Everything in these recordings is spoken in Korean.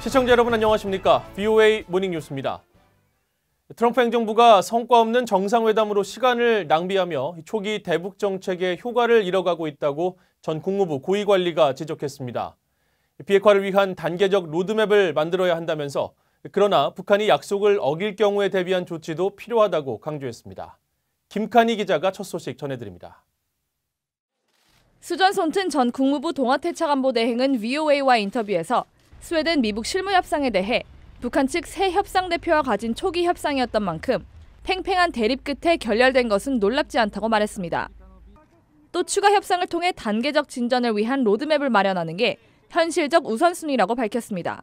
시청자 여러분 안녕하십니까? VOA 모닝뉴스입니다. 트럼프 행정부가 성과 없는 정상회담으로 시간을 낭비하며 초기 대북 정책의 효과를 잃어가고 있다고 전 국무부 고위관리가 지적했습니다. 비핵화를 위한 단계적 로드맵을 만들어야 한다면서 그러나 북한이 약속을 어길 경우에 대비한 조치도 필요하다고 강조했습니다. 김칸희 기자가 첫 소식 전해드립니다. 수전 손튼 전 국무부 동아태차관보대행은 VOA와 인터뷰에서 스웨덴 미북 실무 협상에 대해 북한 측 새 협상 대표와 가진 초기 협상이었던 만큼 팽팽한 대립 끝에 결렬된 것은 놀랍지 않다고 말했습니다. 또 추가 협상을 통해 단계적 진전을 위한 로드맵을 마련하는 게 현실적 우선순위라고 밝혔습니다.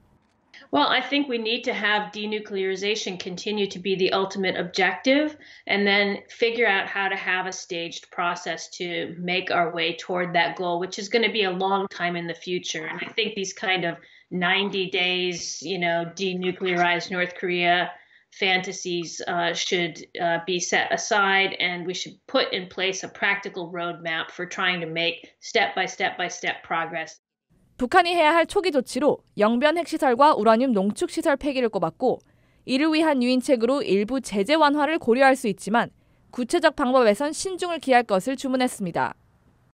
Well, I think we need to have denuclearization continue to be the ultimate objective and then figure out how to have a staged process to make our way toward that goal, which is going to be a long time in the future. And I think these kind of 90 days, denuclearize North Korea fantasies should be set aside, and we should put in place a practical roadmap for trying to make step-by-step progress. 북한이 해야 할 초기 조치로 영변 핵시설과 우라늄 농축시설 폐기를 꼽았고 이를 위한 유인책으로 일부 제재 완화를 고려할 수 있지만 구체적 방법에선 신중을 기할 것을 주문했습니다.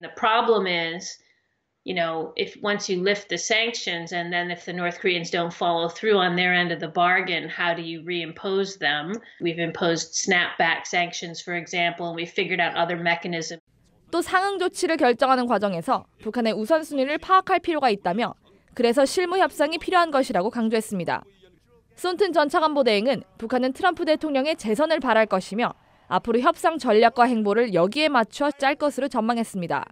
The problem is, if once you lift the sanctions and then if the North Koreans don't follow through on their end of the bargain, how do you reimpose them? We've imposed snapback sanctions, for example, and we've figured out other mechanisms. 또 상응 조치를 결정하는 과정에서 북한의 우선순위를 파악할 필요가 있다며 그래서 실무 협상이 필요한 것이라고 강조했습니다. 손튼 전 차관보대행은 북한은 트럼프 대통령의 재선을 바랄 것이며 앞으로 협상 전략과 행보를 여기에 맞춰 짤 것으로 전망했습니다.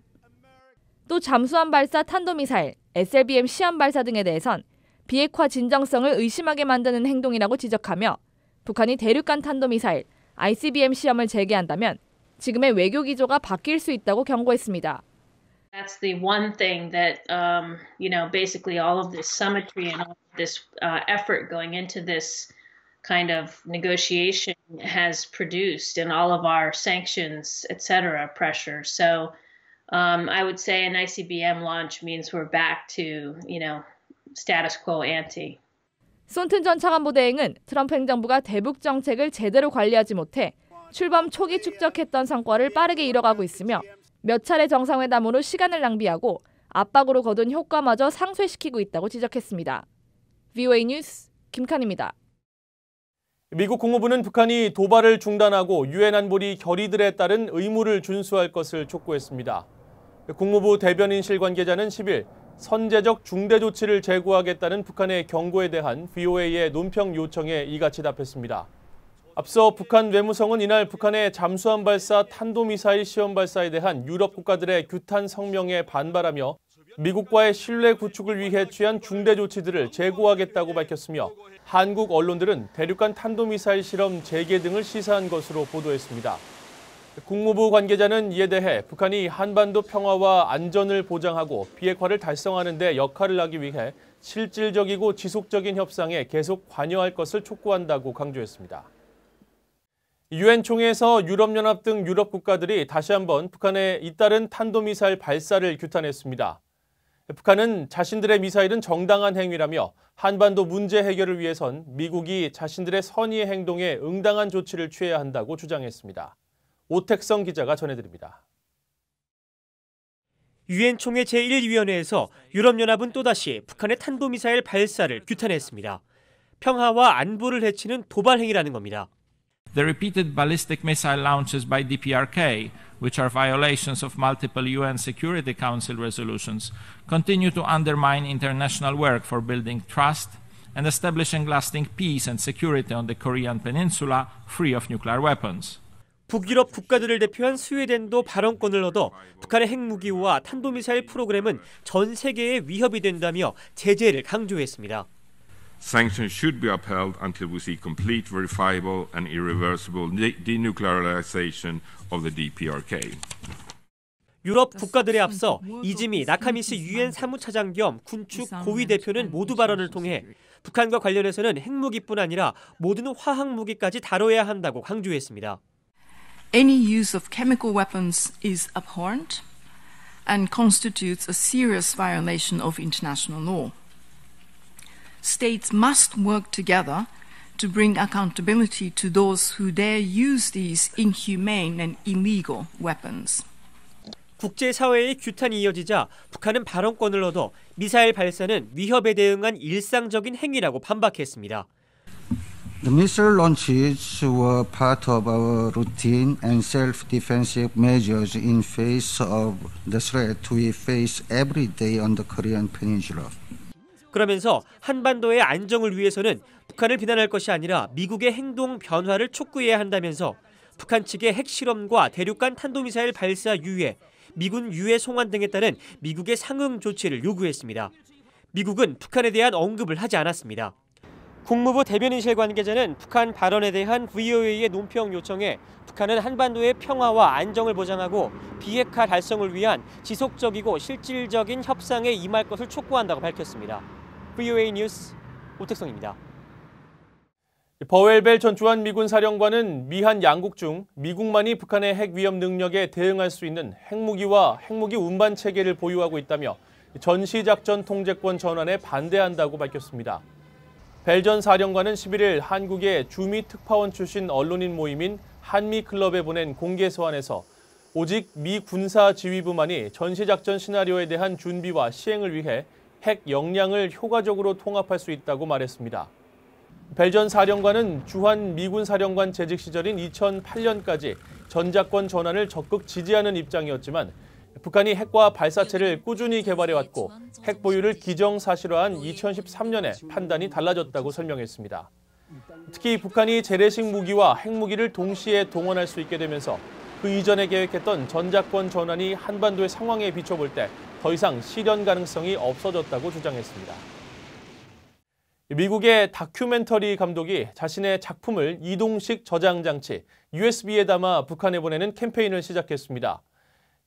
또 잠수함 발사 탄도미사일, SLBM 시험 발사 등에 대해선 비핵화 진정성을 의심하게 만드는 행동이라고 지적하며 북한이 대륙간 탄도미사일, ICBM 시험을 재개한다면 지금의 외교 기조가 바뀔 수 있다고 경고했습니다. That's the one thing that, basically all of this symmetry and all of this effort going into this kind of negotiation has produced in all of our sanctions, etc. pressure. So I would say an ICBM launch means we're back to, status quo ante. 손튼 전 차관보대행은 트럼프 행정부가 대북 정책을 제대로 관리하지 못해 출범 초기 축적했던 성과를 빠르게 잃어가고 있으며 몇 차례 정상회담으로 시간을 낭비하고 압박으로 거둔 효과마저 상쇄시키고 있다고 지적했습니다. VOA 뉴스 김칸입니다. 미국 국무부는 북한이 도발을 중단하고 유엔 안보리 결의들에 따른 의무를 준수할 것을 촉구했습니다. 국무부 대변인실 관계자는 10일 선제적 중대 조치를 제고하겠다는 북한의 경고에 대한 VOA의 논평 요청에 이같이 답했습니다. 앞서 북한 외무성은 이날 북한의 잠수함 발사 탄도미사일 시험 발사에 대한 유럽 국가들의 규탄 성명에 반발하며 미국과의 신뢰 구축을 위해 취한 중대 조치들을 제고하겠다고 밝혔으며 한국 언론들은 대륙간 탄도미사일 실험 재개 등을 시사한 것으로 보도했습니다. 국무부 관계자는 이에 대해 북한이 한반도 평화와 안전을 보장하고 비핵화를 달성하는 데 역할을 하기 위해 실질적이고 지속적인 협상에 계속 관여할 것을 촉구한다고 강조했습니다. 유엔 총회에서 유럽연합 등 유럽 국가들이 다시 한번 북한의 잇따른 탄도미사일 발사를 규탄했습니다. 북한은 자신들의 미사일은 정당한 행위라며 한반도 문제 해결을 위해선 미국이 자신들의 선의의 행동에 응당한 조치를 취해야 한다고 주장했습니다. 오택성 기자가 전해드립니다. 유엔 총회 제1위원회에서 유럽연합은 또다시 북한의 탄도미사일 발사를 규탄했습니다. 평화와 안보를 해치는 도발 행위라는 겁니다. The repeated ballistic missile launches by DPRK, which are violations of multiple UN Security Council resolutions, continue to undermine international work for building trust and establishing lasting peace and security on the Korean Peninsula, free of nuclear weapons. 북유럽 국가들을 대표한 스웨덴도 발언권을 얻어 북한의 핵무기와 탄도미사일 프로그램은 전 세계에 위협이 된다며 제재를 강조했습니다. Sanctions should be upheld until we see complete, verifiable and irreversible denuclearization of the DPRK. 유럽 국가들에 앞서 이즈미 나카미스 유엔 사무차장 겸 군축 고위 대표는 모두 발언을 통해 북한과 관련해서는 핵무기뿐 아니라 모든 화학무기까지 다뤄야 한다고 강조했습니다. Any use of chemical weapons is abhorrent and constitutes a serious violation of international law. states must work together to bring accountability to those who dare use these inhumane and illegal weapons. 국제사회의 규탄이 이어지자 북한은 발언권을 얻어 미사일 발사는 위협에 대응한 일상적인 행위라고 반박했습니다. The missile launches were part of our routine and self-defensive measures in face of the threat we face every day on the Korean Peninsula. 그러면서 한반도의 안정을 위해서는 북한을 비난할 것이 아니라 미국의 행동 변화를 촉구해야 한다면서 북한 측의 핵실험과 대륙간 탄도미사일 발사 유예, 미군 유해 송환 등에 따른 미국의 상응 조치를 요구했습니다. 미국은 북한에 대한 언급을 하지 않았습니다. 국무부 대변인실 관계자는 북한 발언에 대한 VOA의 논평 요청에 북한은 한반도의 평화와 안정을 보장하고 비핵화 달성을 위한 지속적이고 실질적인 협상에 임할 것을 촉구한다고 밝혔습니다. VOA 뉴스 오택성입니다. 버웰 벨 전 주한 미군 사령관은 미한 양국 중 미국만이 북한의 핵 위협 능력에 대응할 수 있는 핵무기와 핵무기 운반 체계를 보유하고 있다며 전시작전 통제권 전환에 반대한다고 밝혔습니다. 벨 전 사령관은 11일 한국의 주미 특파원 출신 언론인 모임인 한미클럽에 보낸 공개 서한에서 오직 미 군사지휘부만이 전시작전 시나리오에 대한 준비와 시행을 위해 핵 역량을 효과적으로 통합할 수 있다고 말했습니다. 벨 전 사령관은 주한 미군 사령관 재직 시절인 2008년까지 전작권 전환을 적극 지지하는 입장이었지만 북한이 핵과 발사체를 꾸준히 개발해왔고 핵 보유를 기정사실화한 2013년에 판단이 달라졌다고 설명했습니다. 특히 북한이 재래식 무기와 핵무기를 동시에 동원할 수 있게 되면서 그 이전에 계획했던 전작권 전환이 한반도의 상황에 비춰볼 때 더 이상 실현 가능성이 없어졌다고 주장했습니다. 미국의 다큐멘터리 감독이 자신의 작품을 이동식 저장 장치 USB에 담아 북한에 보내는 캠페인을 시작했습니다.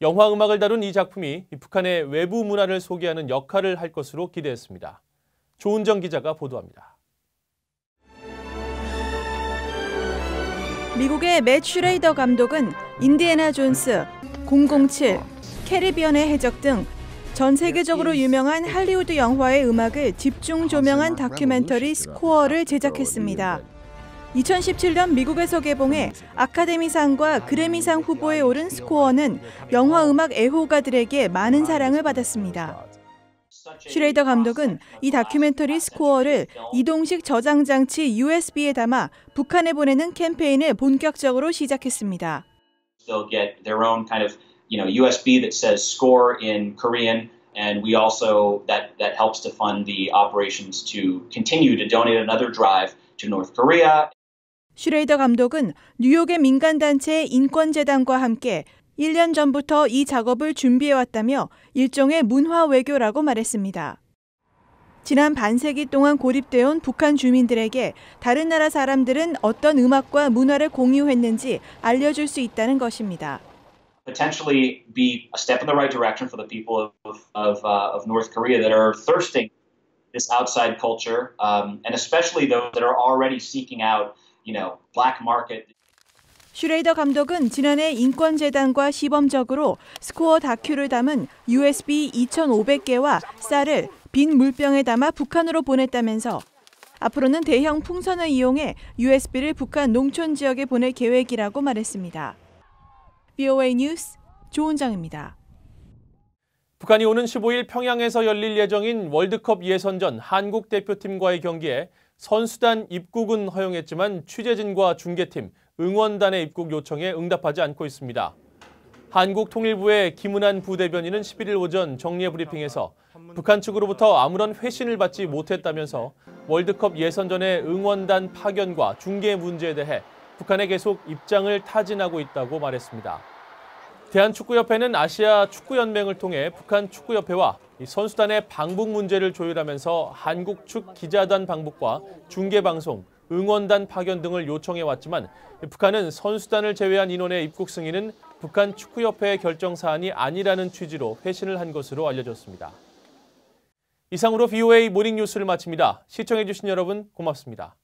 영화 음악을 다룬 이 작품이 북한의 외부 문화를 소개하는 역할을 할 것으로 기대했습니다. 조은정 기자가 보도합니다. 미국의 맷 슈레이더 감독은 인디애나 존스, 007, 캐리비언의 해적 등 전 세계적으로 유명한 할리우드 영화의 음악을 집중 조명한 다큐멘터리 스코어를 제작했습니다. 2017년 미국에서 개봉해 아카데미상과 그래미상 후보에 오른 스코어는 영화 음악 애호가들에게 많은 사랑을 받았습니다. 슈레이더 감독은 이 다큐멘터리 스코어를 이동식 저장 장치 USB에 담아 북한에 보내는 캠페인을 본격적으로 시작했습니다. They'll get their own kind of, USB that says score in Korean, and we also that helps to fund the operations to continue to donate another drive to North Korea. 슈레이더 감독은 뉴욕의 민간단체 인권재단과 함께 1년 전부터 이 작업을 준비해왔다며 일종의 문화 외교라고 말했습니다. 지난 반세기 동안 고립되어 온 북한 주민들에게 다른 나라 사람들은 어떤 음악과 문화를 공유했는지 알려줄 수 있다는 것입니다. Potentially be a step in the right direction for the people of North Korea that are thirsting this outside culture, and especially those that are already seeking out, black market. 슈레이더 감독은 지난해 인권재단과 시범적으로 스코어 다큐를 담은 USB 2,500개와 쌀을 빈 물병에 담아 북한으로 보냈다면서 앞으로는 대형 풍선을 이용해 USB를 북한 농촌 지역에 보낼 계획이라고 말했습니다. VOA 뉴스 조은정입니다. 북한이 오는 15일 평양에서 열릴 예정인 월드컵 예선전 한국 대표팀과의 경기에 선수단 입국은 허용했지만 취재진과 중계팀, 응원단의 입국 요청에 응답하지 않고 있습니다. 한국통일부의 김은한 부대변인은 11일 오전 정례 브리핑에서 북한 측으로부터 아무런 회신을 받지 못했다면서 월드컵 예선전의 응원단 파견과 중계 문제에 대해 북한에 계속 입장을 타진하고 있다고 말했습니다. 대한축구협회는 아시아 축구연맹을 통해 북한 축구협회와 선수단의 방북 문제를 조율하면서 한국 측 기자단 방북과 중계방송, 응원단 파견 등을 요청해왔지만 북한은 선수단을 제외한 인원의 입국 승인은 북한 축구협회의 결정 사안이 아니라는 취지로 회신을 한 것으로 알려졌습니다. 이상으로 VOA 모닝뉴스를 마칩니다. 시청해주신 여러분 고맙습니다.